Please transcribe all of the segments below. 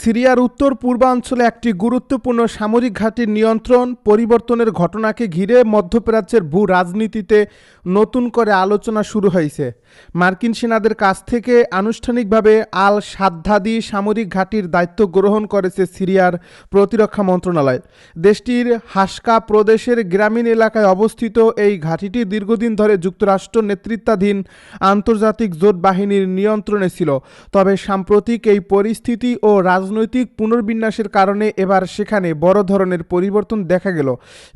সিরিয়ার উত্তর পূর্বাঞ্চলে একটি গুরুত্বপূর্ণ সামরিক ঘাঁটির নিয়ন্ত্রণ পরিবর্তনের ঘটনাকে ঘিরে মধ্যপ্রাচ্যের ভূ রাজনীতিতে নতুন করে আলোচনা শুরু হয়েছে। মার্কিন সেনাদের কাছ থেকে আনুষ্ঠানিকভাবে আল সাদ্দাদি সামরিক ঘাঁটির দায়িত্ব গ্রহণ করেছে সিরিয়ার প্রতিরক্ষা মন্ত্রণালয়। দেশটির হাসকা প্রদেশের গ্রামীণ এলাকায় অবস্থিত এই ঘাঁটিটি দীর্ঘদিন ধরে যুক্তরাষ্ট্র নেতৃত্বাধীন আন্তর্জাতিক জোট বাহিনীর নিয়ন্ত্রণে ছিল। তবে সাম্প্রতিক এই পরিস্থিতি ও রাজনৈতিক পুনর্বিন্যাসের কারণে এবার সেখানে বড় ধরনের পরিবর্তন দেখা গেল।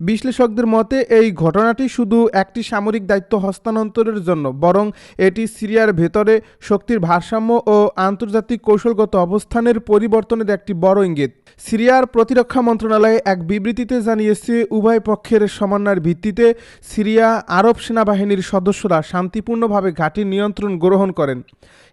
বিশ্লেষকদের মতে এই ঘটনাটি শুধু একটি সামরিক দায়িত্ব হস্তান্তরের জন্য, বরং এটি সিরিয়ার ভেতরে শক্তির ভারসাম্য ও আন্তর্জাতিক কৌশলগত অবস্থানের পরিবর্তনের একটি বড় ইঙ্গিত। সিরিয়ার প্রতিরক্ষা মন্ত্রণালয় এক বিবৃতিতে জানিয়েছে, উভয় পক্ষের সমন্বয়ের ভিত্তিতে সিরিয়া আরব সেনাবাহিনীর সদস্যরা শান্তিপূর্ণভাবে ঘাঁটির নিয়ন্ত্রণ গ্রহণ করেন।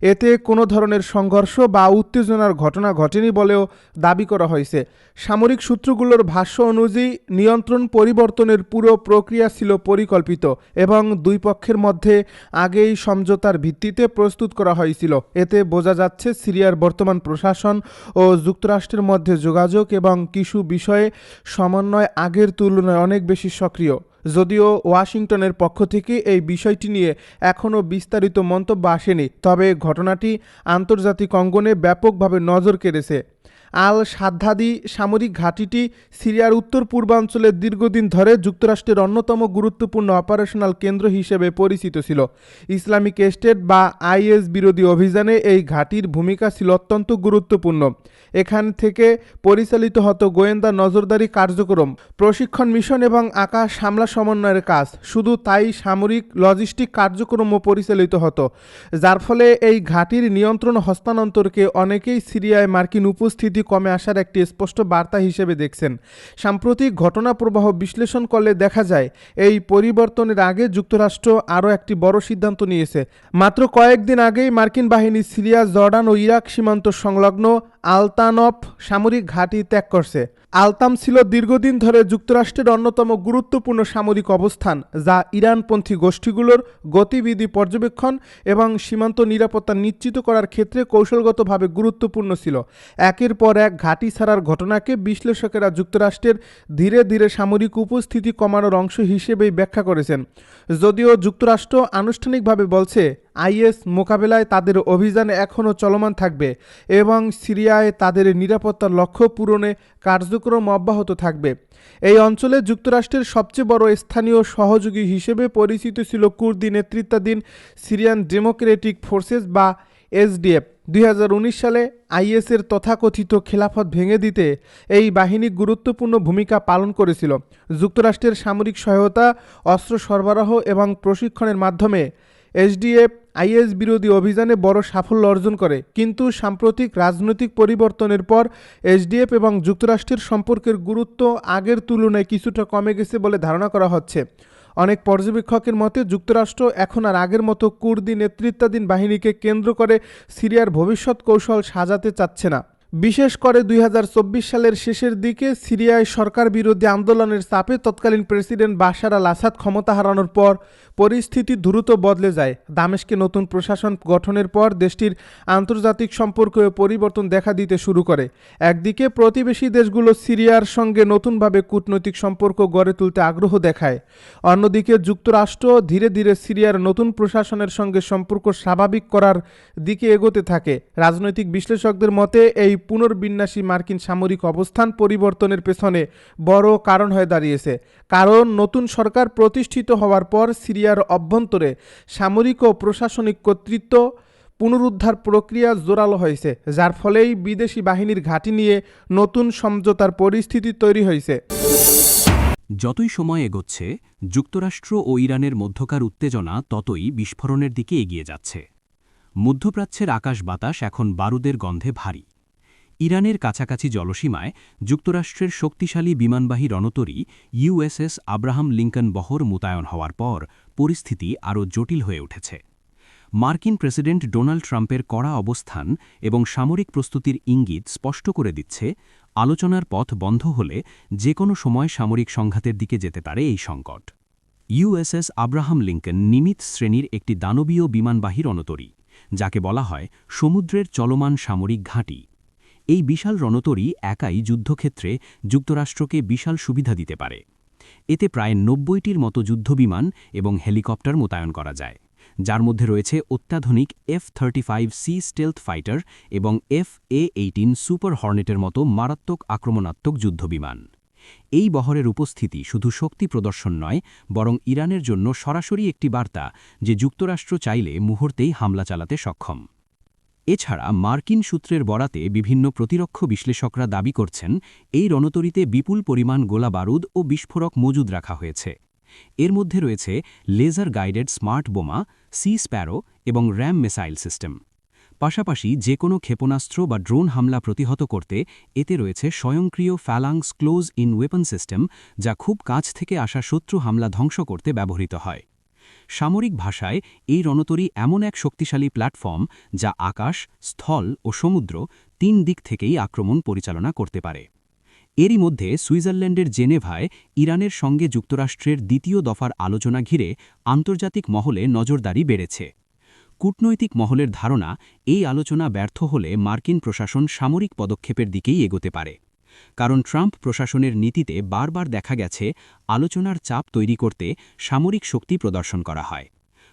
এতে কোনো ধরনের সংঘর্ষ বা উত্তেজনার ঘটনা ঘটেনি বলেও দাবি করা হয়েছে। সামরিক সূত্রগুলোর ভাষ্য অনুযায়ী নিয়ন্ত্রণ পরিবর্তনের পুরো প্রক্রিয়া ছিল পরিকল্পিত এবং দুই পক্ষের মধ্যে আগেই সমঝোতার ভিত্তিতে প্রস্তুত করা হয়েছিল। এতে বোঝা যাচ্ছে সিরিয়ার বর্তমান প্রশাসন ও যুক্তরাষ্ট্রের মধ্যে যোগাযোগ এবং কিছু বিষয়ে সমন্বয় আগের তুলনায় অনেক বেশি সক্রিয়। যদিও ওয়াশিংটনের পক্ষ থেকে এই বিষয়টি নিয়ে এখনও বিস্তারিত মন্তব্য আসেনি, তবে ঘটনাটি আন্তর্জাতিক অঙ্গনে ব্যাপকভাবে নজর কেড়েছে। আল সাদ্দাদি সামরিক ঘাঁটিটি সিরিয়ার উত্তর পূর্বাঞ্চলে দীর্ঘদিন ধরে যুক্তরাষ্ট্রের অন্যতম গুরুত্বপূর্ণ অপারেশনাল কেন্দ্র হিসেবে পরিচিত ছিল। ইসলামিক স্টেট বা আইএস বিরোধী অভিযানে এই ঘাঁটির ভূমিকা ছিল অত্যন্ত গুরুত্বপূর্ণ। এখান থেকে পরিচালিত হতো গোয়েন্দা নজরদারি কার্যক্রম, প্রশিক্ষণ মিশন এবং আকাশ হামলা সমন্বয়ের কাজ। শুধু তাই, সামরিক লজিস্টিক কার্যক্রমও পরিচালিত হতো, যার ফলে এই ঘাঁটির নিয়ন্ত্রণ হস্তান্তরকে অনেকেই সিরিয়ায় মার্কিন উপস্থিতি কমে আসার একটি স্পষ্ট বার্তা হিসেবে দেখছেন। সাম্প্রতিক ঘটনা প্রবাহ বিশ্লেষণ করলে দেখা যায়, এই পরিবর্তনের আগে যুক্তরাষ্ট্র আরও একটি বড় সিদ্ধান্ত নিয়েছে। মাত্র কয়েকদিন আগেই মার্কিন বাহিনী সিরিয়া, জর্ডান ও ইরাক সীমান্ত সংলগ্ন আলতানফ সামরিক ঘাঁটি ত্যাগ করছে। আলতাম ছিল দীর্ঘদিন ধরে যুক্তরাষ্ট্রের অন্যতম গুরুত্বপূর্ণ সামরিক অবস্থান, যা ইরানপন্থী গোষ্ঠীগুলোর গতিবিধি পর্যবেক্ষণ এবং সীমান্ত নিরাপত্তা নিশ্চিত করার ক্ষেত্রে কৌশলগতভাবে গুরুত্বপূর্ণ ছিল। একের পর এক ঘাঁটি ছাড়ার ঘটনাকে বিশ্লেষকেরা যুক্তরাষ্ট্রের ধীরে ধীরে সামরিক উপস্থিতি কমানোর অংশ হিসেবেই ব্যাখ্যা করেছেন। যদিও যুক্তরাষ্ট্র আনুষ্ঠানিকভাবে বলছে, আইএস মোকাবেলায় তাদের অভিযান এখনও চলমান থাকবে এবং সিরিয়ায় তাদের নিরাপত্তার লক্ষ্য পূরণে কার্যক্রম অব্যাহত থাকবে। এই অঞ্চলে যুক্তরাষ্ট্রের সবচেয়ে বড় স্থানীয় সহযোগী হিসেবে পরিচিত ছিল কুর্দি নেতৃত্বাধীন সিরিয়ান ডেমোক্রেটিক ফোর্সেস বা এসডিএফ। 2019 সালে আইএসের তথাকথিত খেলাফত ভেঙে দিতে এই বাহিনী গুরুত্বপূর্ণ ভূমিকা পালন করেছিল। যুক্তরাষ্ট্রের সামরিক সহায়তা, অস্ত্র সরবরাহ এবং প্রশিক্ষণের মাধ্যমে এসডিএফ আইএস বিরোধী অভিযানে বড় সাফল্য অর্জন করে। কিন্তু সাম্প্রতিক রাজনৈতিক পরিবর্তনের পর এসডিএফ এবং যুক্তরাষ্ট্রের সম্পর্কের গুরুত্ব আগের তুলনায় কিছুটা কমে গেছে বলে ধারণা করা হচ্ছে। অনেক পর্যবেক্ষকের মতে যুক্তরাষ্ট্র এখন আর আগের মতো কুর্দি নেতৃত্বাধীন বাহিনীকে কেন্দ্র করে সিরিয়ার ভবিষ্যৎ কৌশল সাজাতে চাচ্ছে না। বিশেষ করে 2024 সালের শেষের দিকে সিরিয়ায় সরকার বিরোধী আন্দোলনের চাপে তৎকালীন প্রেসিডেন্ট বাশার আল আসাদ ক্ষমতা হারানোর পর পরিস্থিতি দ্রুত বদলে যায়। দামেস্কে নতুন প্রশাসন গঠনের পর দেশটির আন্তর্জাতিক সম্পর্কে পরিবর্তন দেখা দিতে শুরু করে। একদিকে প্রতিবেশী দেশগুলো সিরিয়ার সঙ্গে নতুনভাবে কূটনৈতিক সম্পর্ক গড়ে তুলতে আগ্রহ দেখায়, অন্যদিকে যুক্তরাষ্ট্র ধীরে ধীরে সিরিয়ার নতুন প্রশাসনের সঙ্গে সম্পর্ক স্বাভাবিক করার দিকে এগোতে থাকে। রাজনৈতিক বিশ্লেষকদের মতে এই পুনর্বিন্যাসী মার্কিন সামরিক অবস্থান পরিবর্তনের পেছনে বড় কারণ হয়ে দাঁড়িয়েছে। কারণ নতুন সরকার প্রতিষ্ঠিত হওয়ার পর সিরিয়ার অভ্যন্তরে সামরিক ও প্রশাসনিক কর্তৃত্ব পুনরুদ্ধার প্রক্রিয়া জোরালো হয়েছে, যার ফলেই বিদেশি বাহিনীর ঘাঁটি নিয়ে নতুন সমঝোতার পরিস্থিতি তৈরি হয়েছে। যতই সময় এগোচ্ছে, যুক্তরাষ্ট্র ও ইরানের মধ্যকার উত্তেজনা ততই বিস্ফোরণের দিকে এগিয়ে যাচ্ছে। মধ্যপ্রাচ্যের আকাশ বাতাস এখন বারুদের গন্ধে ভারী। ইরানের কাছাকাছি জলসীমায় যুক্তরাষ্ট্রের শক্তিশালী বিমানবাহী রণতরী ইউএসএস আব্রাহাম লিঙ্কন বহর মোতায়েন হওয়ার পর পরিস্থিতি আরও জটিল হয়ে উঠেছে। মার্কিন প্রেসিডেন্ট ডোনাল্ড ট্রাম্পের কড়া অবস্থান এবং সামরিক প্রস্তুতির ইঙ্গিত স্পষ্ট করে দিচ্ছে, আলোচনার পথ বন্ধ হলে যে কোনো সময় সামরিক সংঘাতের দিকে যেতে পারে এই সংকট। ইউএসএস আব্রাহাম লিঙ্কন নিমিত শ্রেণীর একটি দানবীয় বিমানবাহী রণতরী, যাকে বলা হয় সমুদ্রের চলমান সামরিক ঘাঁটি। এই বিশাল রণতরী একাই যুদ্ধক্ষেত্রে যুক্তরাষ্ট্রকে বিশাল সুবিধা দিতে পারে। এতে প্রায় ৯০টির মতো যুদ্ধবিমান এবং হেলিকপ্টার মোতায়েন করা যায়, যার মধ্যে রয়েছে অত্যাধুনিক F-35C স্টেলথ ফাইটার এবং F/A-18 সুপার হর্নেটের মতো মারাত্মক আক্রমণাত্মক যুদ্ধবিমান। এই বহরের উপস্থিতি শুধু শক্তি প্রদর্শন নয়, বরং ইরানের জন্য সরাসরি একটি বার্তা যে যুক্তরাষ্ট্র চাইলে মুহূর্তেই হামলা চালাতে সক্ষম। এছাড়া মার্কিন সূত্রের বরাতে বিভিন্ন প্রতিরক্ষা বিশ্লেষকরা দাবি করছেন এই রণতরীতে বিপুল পরিমাণ গোলাবারুদ ও বিস্ফোরক মজুদ রাখা হয়েছে। এর মধ্যে রয়েছে লেজার গাইডেড স্মার্ট বোমা, সি স্প্যারো এবং র্যাম মিসাইল সিস্টেম। পাশাপাশি যে কোনো ক্ষেপণাস্ত্র বা ড্রোন হামলা প্রতিহত করতে এতে রয়েছে স্বয়ংক্রিয় ফ্যালাংস ক্লোজ ইন ওয়েপন সিস্টেম, যা খুব কাছ থেকে আসা শত্রু হামলা ধ্বংস করতে ব্যবহৃত হয়। সামরিক ভাষায় এই রণতরী এমন এক শক্তিশালী প্ল্যাটফর্ম যা আকাশ, স্থল ও সমুদ্র ৩ দিক থেকেই আক্রমণ পরিচালনা করতে পারে। এরই মধ্যে সুইজারল্যান্ডের জেনেভায় ইরানের সঙ্গে যুক্তরাষ্ট্রের দ্বিতীয় দফার আলোচনা ঘিরে আন্তর্জাতিক মহলে নজরদারি বেড়েছে। কূটনৈতিক মহলের ধারণা, এই আলোচনা ব্যর্থ হলে মার্কিন প্রশাসন সামরিক পদক্ষেপের দিকেই এগোতে পারে। কারণ ট্রাম্প প্রশাসনের নীতিতে বারবার দেখা গেছে আলোচনার চাপ তৈরি করতে সামরিক শক্তি প্রদর্শন করা হয়।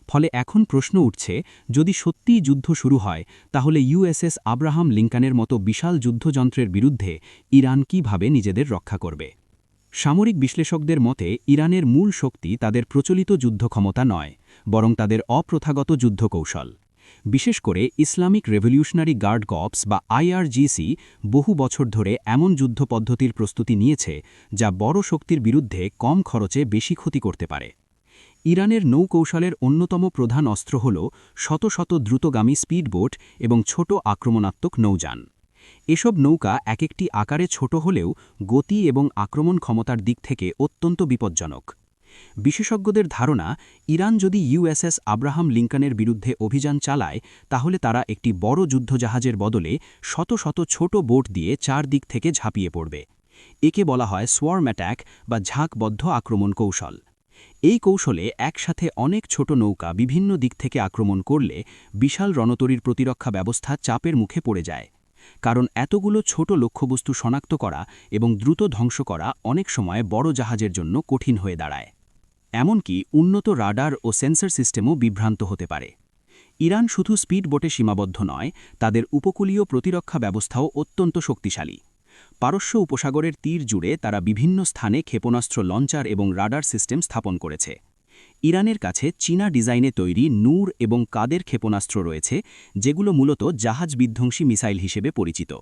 ফলে এখন প্রশ্ন উঠছে, যদি সত্যিই যুদ্ধ শুরু হয় তাহলে USS আব্রাহাম লিঙ্কনের মতো বিশাল যুদ্ধযন্ত্রের বিরুদ্ধে ইরান কিভাবে নিজেদের রক্ষা করবে? সামরিক বিশ্লেষকদের মতে ইরানের মূল শক্তি তাদের প্রচলিত যুদ্ধ ক্ষমতা নয়, বরং তাদের অপ্রথাগত যুদ্ধকৌশল। বিশেষ করে ইসলামিক রেভলিউশনারি গার্ড কর্পস বা IRGC বহু বছর ধরে এমন যুদ্ধ পদ্ধতির প্রস্তুতি নিয়েছে যা বড় শক্তির বিরুদ্ধে কম খরচে বেশি ক্ষতি করতে পারে। ইরানের নৌকৌশলের অন্যতম প্রধান অস্ত্র হল শত শত দ্রুতগামী স্পিডবোট এবং ছোট আক্রমণাত্মক নৌযান। এসব নৌকা এক একটি আকারে ছোট হলেও গতি এবং আক্রমণ ক্ষমতার দিক থেকে অত্যন্ত বিপজ্জনক। বিশেষজ্ঞদের ধারণা, ইরান যদি USS আব্রাহাম লিঙ্কনের বিরুদ্ধে অভিযান চালায় তাহলে তারা একটি বড় যুদ্ধজাহাজের বদলে শত শত ছোট বোট দিয়ে 4 দিক থেকে ঝাঁপিয়ে পড়বে। একে বলা হয় সোয়ার্ম অ্যাট্যাক বা ঝাঁকবদ্ধ আক্রমণ কৌশল। এই কৌশলে একসাথে অনেক ছোট নৌকা বিভিন্ন দিক থেকে আক্রমণ করলে বিশাল রণতরীর প্রতিরক্ষা ব্যবস্থা চাপের মুখে পড়ে যায়। কারণ এতগুলো ছোট লক্ষ্যবস্তু শনাক্ত করা এবং দ্রুত ধ্বংস করা অনেক সময় বড় জাহাজের জন্য কঠিন হয়ে দাঁড়ায়। এমনকি উন্নত রাডার ও সেন্সর সিস্টেমও বিভ্রান্ত হতে পারে। ইরান শুধু স্পিডবোটে সীমাবদ্ধ নয়, তাদের উপকূলীয় প্রতিরক্ষা ব্যবস্থাও অত্যন্ত শক্তিশালী। পারস্য উপসাগরের তীর জুড়ে তারা বিভিন্ন স্থানে ক্ষেপণাস্ত্র লঞ্চার এবং রাডার সিস্টেম স্থাপন করেছে। ইরানের কাছে চীনা ডিজাইনে তৈরি নূর এবং কাদের ক্ষেপণাস্ত্র রয়েছে, যেগুলো মূলত জাহাজ বিধ্বংসী মিসাইল হিসেবে পরিচিত।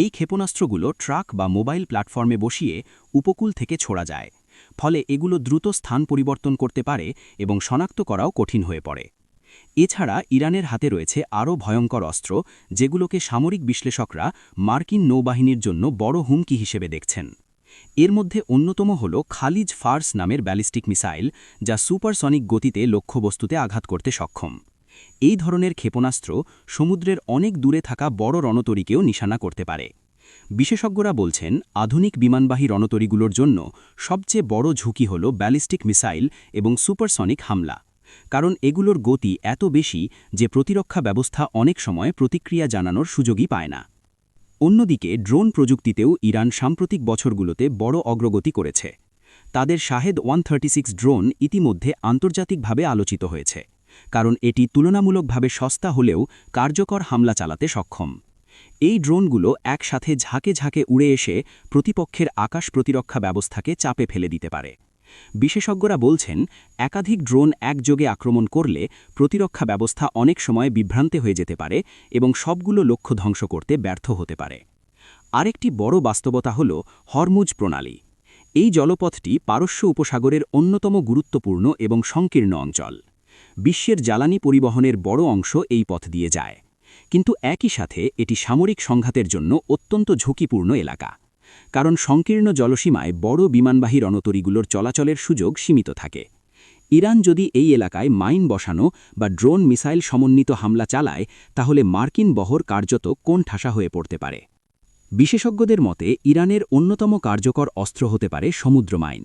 এই ক্ষেপণাস্ত্রগুলো ট্রাক বা মোবাইল প্ল্যাটফর্মে বসিয়ে উপকূল থেকে ছোড়া যায়। ফলে এগুলো দ্রুত স্থান পরিবর্তন করতে পারে এবং শনাক্ত করাও কঠিন হয়ে পড়ে। এছাড়া ইরানের হাতে রয়েছে আরও ভয়ঙ্কর অস্ত্র, যেগুলোকে সামরিক বিশ্লেষকরা মার্কিন নৌবাহিনীর জন্য বড় হুমকি হিসেবে দেখছেন। এর মধ্যে অন্যতম হল খালিজ ফার্স নামের ব্যালিস্টিক মিসাইল, যা সুপারসনিক গতিতে লক্ষ্যবস্তুতে আঘাত করতে সক্ষম। এই ধরনের ক্ষেপণাস্ত্র সমুদ্রের অনেক দূরে থাকা বড় রণতরীকেও নিশানা করতে পারে। বিশেষজ্ঞরা বলছেন, আধুনিক বিমানবাহী রণতরীগুলোর জন্য সবচেয়ে বড় ঝুঁকি হল ব্যালিস্টিক মিসাইল এবং সুপারসনিক হামলা। কারণ এগুলোর গতি এত বেশি যে প্রতিরক্ষা ব্যবস্থা অনেক সময় প্রতিক্রিয়া জানানোর সুযোগই পায় না। অন্যদিকে ড্রোন প্রযুক্তিতেও ইরান সাম্প্রতিক বছরগুলোতে বড় অগ্রগতি করেছে। তাদের শাহেদ 136 ড্রোন ইতিমধ্যে আন্তর্জাতিকভাবে আলোচিত হয়েছে, কারণ এটি তুলনামূলকভাবে সস্তা হলেও কার্যকর হামলা চালাতে সক্ষম। এই ড্রোনগুলো একসাথে ঝাঁকে ঝাঁকে উড়ে এসে প্রতিপক্ষের আকাশ প্রতিরক্ষা ব্যবস্থাকে চাপে ফেলে দিতে পারে। বিশেষজ্ঞরা বলছেন, একাধিক ড্রোন একযোগে আক্রমণ করলে প্রতিরক্ষা ব্যবস্থা অনেক সময় বিভ্রান্তে হয়ে যেতে পারে এবং সবগুলো লক্ষ্য ধ্বংস করতে ব্যর্থ হতে পারে। আরেকটি বড় বাস্তবতা হল হরমুজ প্রণালী। এই জলপথটি পারস্য উপসাগরের অন্যতম গুরুত্বপূর্ণ এবং সংকীর্ণ অঞ্চল। বিশ্বের জ্বালানি পরিবহনের বড় অংশ এই পথ দিয়ে যায়। কিন্তু একই সাথে এটি সামরিক সংঘাতের জন্য অত্যন্ত ঝুঁকিপূর্ণ এলাকা। কারণ সংকীর্ণ জলসীমায় বড় বিমানবাহী রণতরীগুলোর চলাচলের সুযোগ সীমিত থাকে। ইরান যদি এই এলাকায় মাইন বসানো বা ড্রোন মিসাইল সমন্বিত হামলা চালায় তাহলে মার্কিন বহর কার্যত কোণঠাসা হয়ে পড়তে পারে। বিশেষজ্ঞদের মতে ইরানের অন্যতম কার্যকর অস্ত্র হতে পারে সমুদ্র মাইন।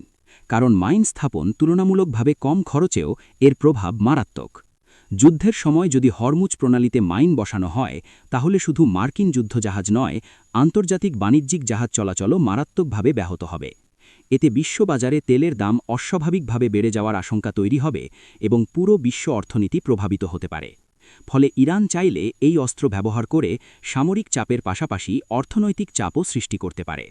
কারণ মাইন স্থাপন তুলনামূলকভাবে কম খরচেও এর প্রভাব মারাত্মক। যুদ্ধের সময় যদি হরমুজ প্রণালীতে মাইন বসানো হয় তাহলে শুধু মার্কিন যুদ্ধজাহাজ নয়, আন্তর্জাতিক বাণিজ্যিক জাহাজ চলাচলও মারাত্মকভাবে ব্যাহত হবে। এতে বিশ্ববাজারে তেলের দাম অস্বাভাবিকভাবে বেড়ে যাওয়ার আশঙ্কা তৈরি হবে এবং পুরো বিশ্ব অর্থনীতি প্রভাবিত হতে পারে। ফলে ইরান চাইলে এই অস্ত্র ব্যবহার করে সামরিক চাপের পাশাপাশি অর্থনৈতিক চাপও সৃষ্টি করতে পারে।